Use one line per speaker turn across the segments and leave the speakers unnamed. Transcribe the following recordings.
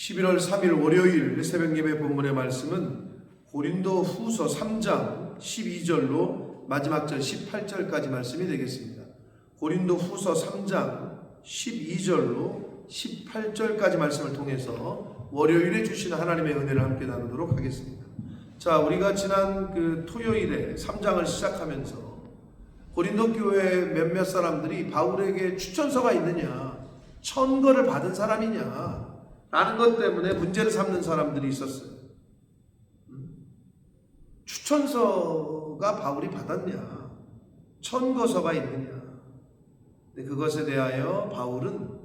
11월 3일 월요일 새벽예배 본문의 말씀은 고린도 후서 3장 12절로 마지막 절 18절까지 말씀이 되겠습니다. 고린도 후서 3장 12절로 18절까지 말씀을 통해서 월요일에 주신 하나님의 은혜를 함께 나누도록 하겠습니다. 자, 우리가 지난 토요일에 3장을 시작하면서 고린도 교회 몇몇 사람들이 바울에게 추천서가 있느냐, 천거를 받은 사람이냐 라는 것 때문에 문제를 삼는 사람들이 있었어요. 추천서가 바울이 받았냐, 천거서가 있느냐. 근데 그것에 대하여 바울은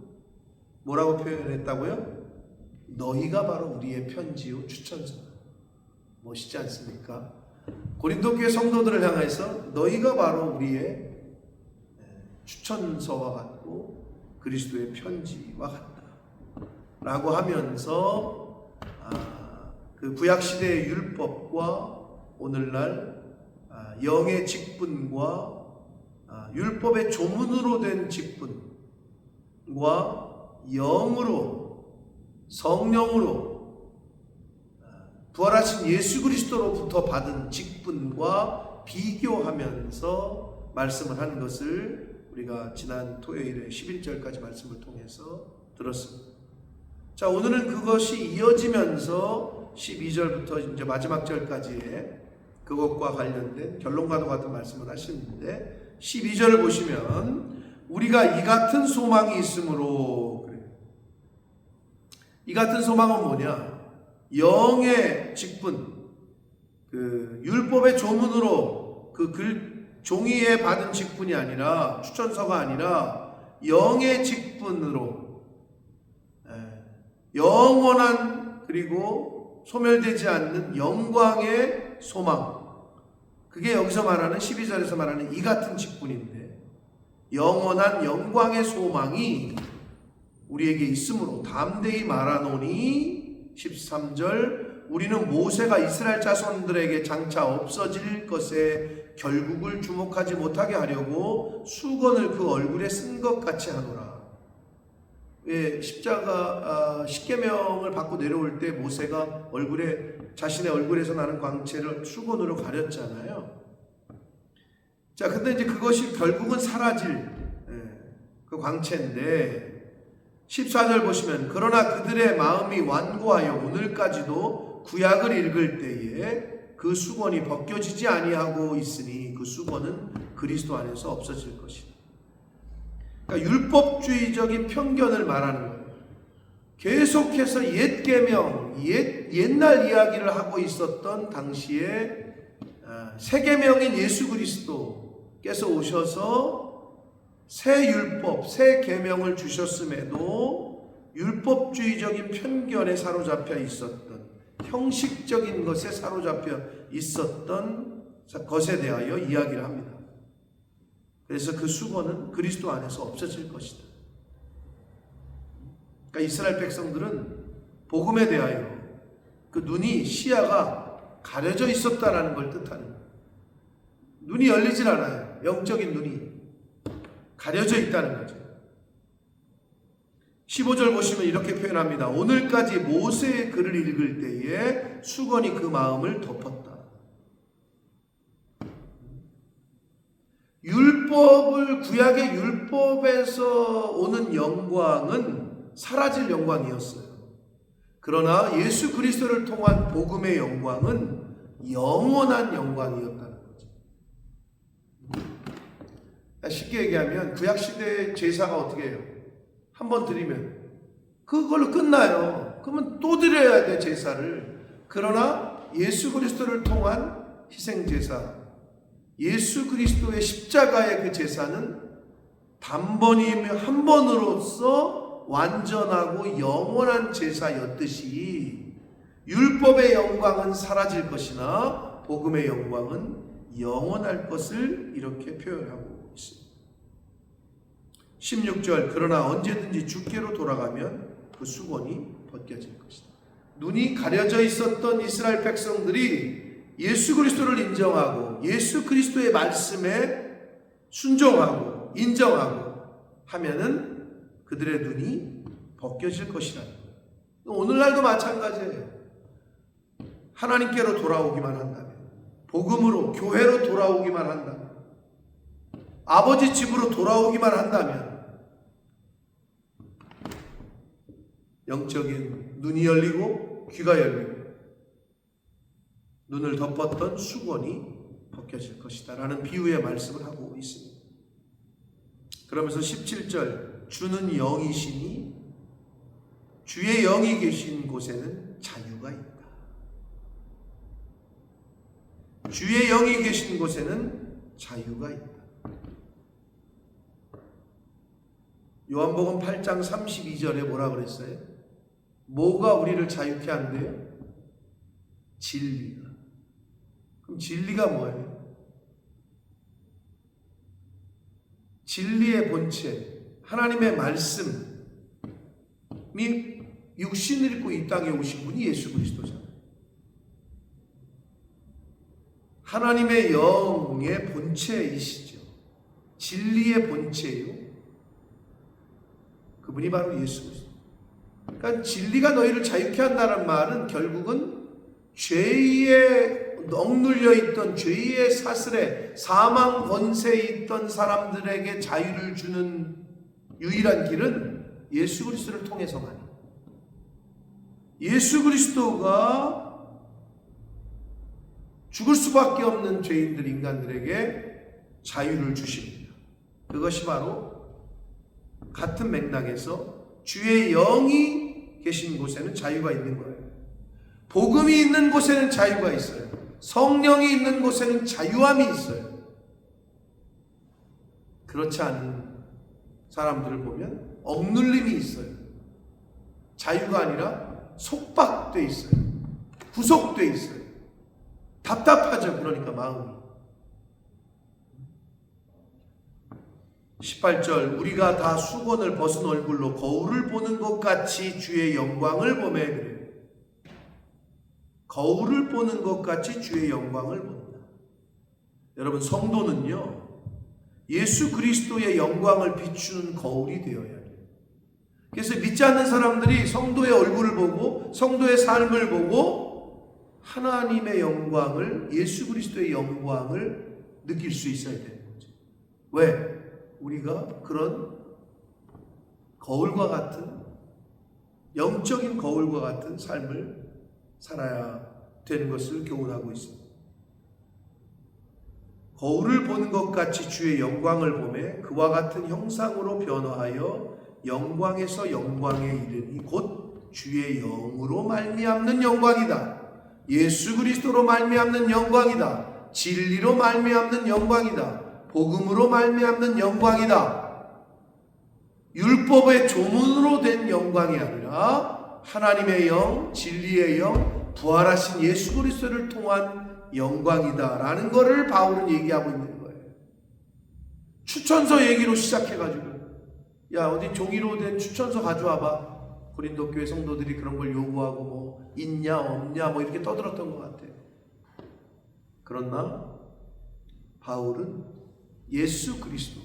뭐라고 표현했다고요? 너희가 바로 우리의 편지요 추천서. 멋있지 않습니까? 고린도 교회 성도들을 향해서 너희가 바로 우리의 추천서와 같고 그리스도의 편지와 같다 라고 하면서 그 구약시대의 율법과 오늘날 영의 직분과 율법의 조문으로 된 직분과 영으로 성령으로 부활하신 예수 그리스도로부터 받은 직분과 비교하면서 말씀을 하는 것을 우리가 지난 토요일에 11절까지 말씀을 통해서 들었습니다. 자, 오늘은 그것이 이어지면서 12절부터 이제 마지막 절까지의 그것과 관련된 결론과도 같은 말씀을 하시는데 12절을 보시면 우리가 이 같은 소망이 있으므로, 이 같은 소망은 뭐냐? 영의 직분, 그 율법의 조문으로 그 종이에 받은 직분이 아니라, 추천서가 아니라 영의 직분으로 영원한 그리고 소멸되지 않는 영광의 소망, 그게 여기서 말하는 12절에서 말하는 이 같은 직분인데, 영원한 영광의 소망이 우리에게 있으므로 담대히 말하노니 13절 우리는 모세가 이스라엘 자손들에게 장차 없어질 것에 결국을 주목하지 못하게 하려고 수건을 그 얼굴에 쓴 것 같이 하노라. 왜 십자가 십계명을 받고 내려올 때 모세가 자신의 얼굴에서 나는 광채를 수건으로 가렸잖아요. 자, 근데 이제 그것이 결국은 사라질 그 광채인데 14절 보시면 그러나 그들의 마음이 완고하여 오늘까지도 구약을 읽을 때에 그 수건이 벗겨지지 아니하고 있으니 그 수건은 그리스도 안에서 없어질 것이다. 그러니까 율법주의적인 편견을 말하는 거예요. 계속해서 옛 계명, 옛날 이야기를 하고 있었던 당시에 새 계명인 예수 그리스도께서 오셔서 새 율법, 새 계명을 주셨음에도 율법주의적인 편견에 사로잡혀 있었던, 형식적인 것에 사로잡혀 있었던 것에 대하여 이야기를 합니다. 그래서 그 수건은 그리스도 안에서 없어질 것이다. 그러니까 이스라엘 백성들은 복음에 대하여 그 눈이, 시야가 가려져 있었다라는 걸 뜻하는 거예요. 눈이 열리질 않아요. 영적인 눈이 가려져 있다는 거죠. 15절 보시면 이렇게 표현합니다. 오늘까지 모세의 글을 읽을 때에 수건이 그 마음을 덮었다. 구약의 율법에서 오는 영광은 사라질 영광이었어요. 그러나 예수 그리스도를 통한 복음의 영광은 영원한 영광이었다는 거죠. 쉽게 얘기하면 구약시대의 제사가 어떻게 해요? 한번 드리면 그걸로 끝나요. 그러면 또 드려야 돼, 제사를. 그러나 예수 그리스도를 통한 희생제사, 예수 그리스도의 십자가의 그 제사는 단번이며 한 번으로서 완전하고 영원한 제사였듯이 율법의 영광은 사라질 것이나 복음의 영광은 영원할 것을 이렇게 표현하고 있습니다. 16절 그러나 언제든지 주께로 돌아가면 그 수건이 벗겨질 것이다. 눈이 가려져 있었던 이스라엘 백성들이 예수 그리스도를 인정하고 예수 그리스도의 말씀에 순종하고 인정하고 하면은 그들의 눈이 벗겨질 것이라는 거예요. 오늘날도 마찬가지예요. 하나님께로 돌아오기만 한다면, 복음으로, 교회로 돌아오기만 한다면, 아버지 집으로 돌아오기만 한다면 영적인 눈이 열리고 귀가 열리고 눈을 덮었던 수건이 벗겨질 것이다 라는 비유의 말씀을 하고 있습니다. 그러면서 17절, 주는 영이시니 주의 영이 계신 곳에는 자유가 있다. 주의 영이 계신 곳에는 자유가 있다. 요한복음 8장 32절에 뭐라 그랬어요? 뭐가 우리를 자유케 한대요? 진리가. 그럼 진리가 뭐예요? 진리의 본체, 하나님의 말씀이 육신을 입고 이 땅에 오신 분이 예수 그리스도잖아요. 하나님의 영의 본체이시죠. 진리의 본체예요. 그분이 바로 예수 그리스도. 그러니까 진리가 너희를 자유케 한다는 말은 결국은 죄에 억눌려 있던, 죄의 사슬에 사망 권세에 있던 사람들에게 자유를 주는 유일한 길은 예수 그리스도를 통해서만. 예수 그리스도가 죽을 수밖에 없는 죄인들, 인간들에게 자유를 주십니다. 그것이 바로 같은 맥락에서 주의 영이 계신 곳에는 자유가 있는 거예요. 복음이 있는 곳에는 자유가 있어요. 성령이 있는 곳에는 자유함이 있어요. 그렇지 않은 사람들을 보면 억눌림이 있어요. 자유가 아니라 속박돼 있어요. 구속돼 있어요. 답답하죠. 그러니까 마음이. 18절, 우리가 다 수건을 벗은 얼굴로 거울을 보는 것 같이 주의 영광을 보매 그래요. 거울을 보는 것 같이 주의 영광을 본다. 여러분, 성도는요, 예수 그리스도의 영광을 비추는 거울이 되어야 돼요. 그래서 믿지 않는 사람들이 성도의 얼굴을 보고 성도의 삶을 보고 하나님의 영광을, 예수 그리스도의 영광을 느낄 수 있어야 되는 거죠. 왜? 우리가 그런 거울과 같은, 영적인 거울과 같은 삶을 살아야 되는 것을 교훈하고 있습니다. 거울을 보는 것 같이 주의 영광을 보매 그와 같은 형상으로 변화하여 영광에서 영광에 이르니 곧 주의 영으로 말미암는 영광이다. 예수 그리스도로 말미암는 영광이다. 진리로 말미암는 영광이다. 복음으로 말미암는 영광이다. 율법의 조문으로 된 영광이 아니라 하나님의 영, 진리의 영, 부활하신 예수 그리스도를 통한 영광이다라는 것을 바울은 얘기하고 있는 거예요. 추천서 얘기로 시작해가지고, 야, 어디 종이로 된 추천서 가져와봐. 고린도 교회 성도들이 그런 걸 요구하고 뭐 있냐 없냐 뭐 이렇게 떠들었던 것 같아요. 그러나 바울은 예수 그리스도,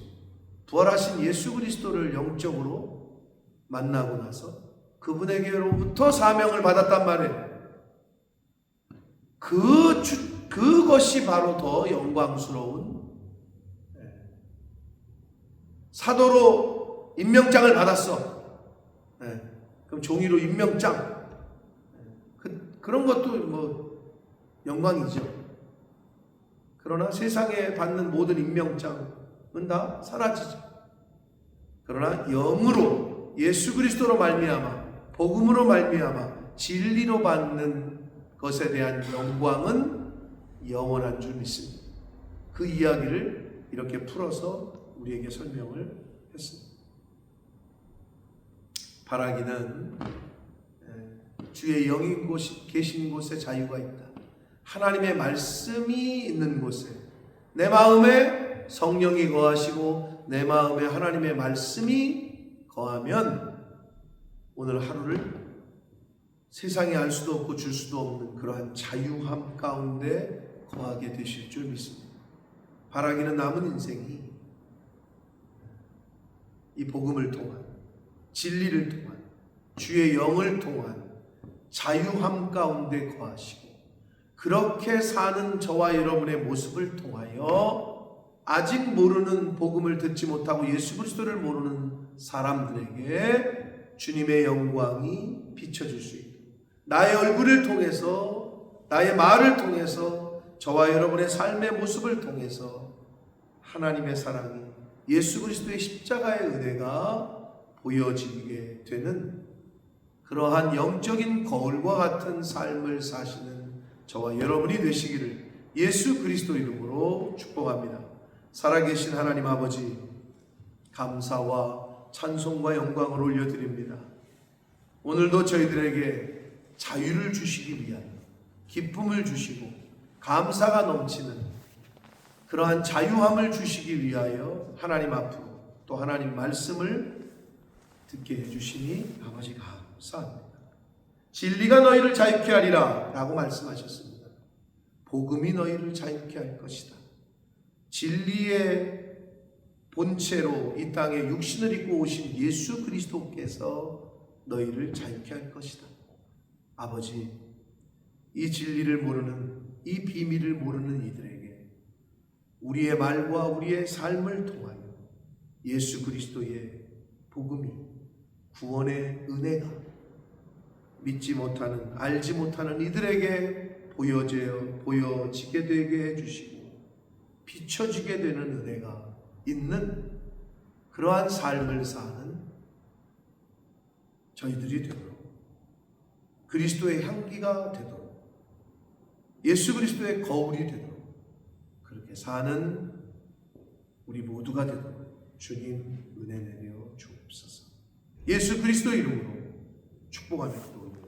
부활하신 예수 그리스도를 영적으로 만나고 나서 그분에게로부터 사명을 받았단 말이에요. 그것이 바로 더 영광스러운, 사도로 임명장을 받았어. 그럼 종이로 임명장, 그런 것도 뭐 영광이죠. 그러나 세상에 받는 모든 임명장은 다 사라지죠. 그러나 영으로, 예수 그리스도로 말미암아, 복음으로 말미암아 진리로 받는 것에 대한 영광은 영원한 줄 믿습니다. 그 이야기를 이렇게 풀어서 우리에게 설명을 했습니다. 바라기는 주의 영이 계신 곳에 자유가 있다. 하나님의 말씀이 있는 곳에, 내 마음에 성령이 거하시고 내 마음에 하나님의 말씀이 거하면 오늘 하루를 세상이 알 수도 없고 줄 수도 없는 그러한 자유함 가운데 거하게 되실 줄 믿습니다. 바라기는 남은 인생이 이 복음을 통한, 진리를 통한, 주의 영을 통한 자유함 가운데 거하시고 그렇게 사는 저와 여러분의 모습을 통하여 아직 모르는 복음을 듣지 못하고 예수 그리스도를 모르는 사람들에게 주님의 영광이 비춰질 수 있도록 나의 얼굴을 통해서 나의 말을 통해서 저와 여러분의 삶의 모습을 통해서 하나님의 사랑이 예수 그리스도의 십자가의 은혜가 보여지게 되는 그러한 영적인 거울과 같은 삶을 사시는 저와 여러분이 되시기를 예수 그리스도 이름으로 축복합니다. 살아계신 하나님 아버지, 감사와 찬송과 영광을 올려드립니다. 오늘도 저희들에게 자유를 주시기 위하여 기쁨을 주시고 감사가 넘치는 그러한 자유함을 주시기 위하여 하나님 앞으로 또 하나님 말씀을 듣게 해주시니 아버지 감사합니다. 진리가 너희를 자유케 하리라 라고 말씀하셨습니다. 복음이 너희를 자유케 할 것이다. 진리의 본체로 이 땅에 육신을 입고 오신 예수 그리스도께서 너희를 자유케 할 것이다. 아버지, 이 진리를 모르는, 이 비밀을 모르는 이들에게 우리의 말과 우리의 삶을 통하여 예수 그리스도의 복음이, 구원의 은혜가 믿지 못하는, 알지 못하는 이들에게 보여지게 되게 해주시고 비춰지게 되는 은혜가 있는 그러한 삶을 사는 저희들이 되도록, 그리스도의 향기가 되도록, 예수 그리스도의 거울이 되도록 그렇게 사는 우리 모두가 되도록 주님 은혜 내려 주옵소서. 예수 그리스도 이름으로 축복하며 기도합니다.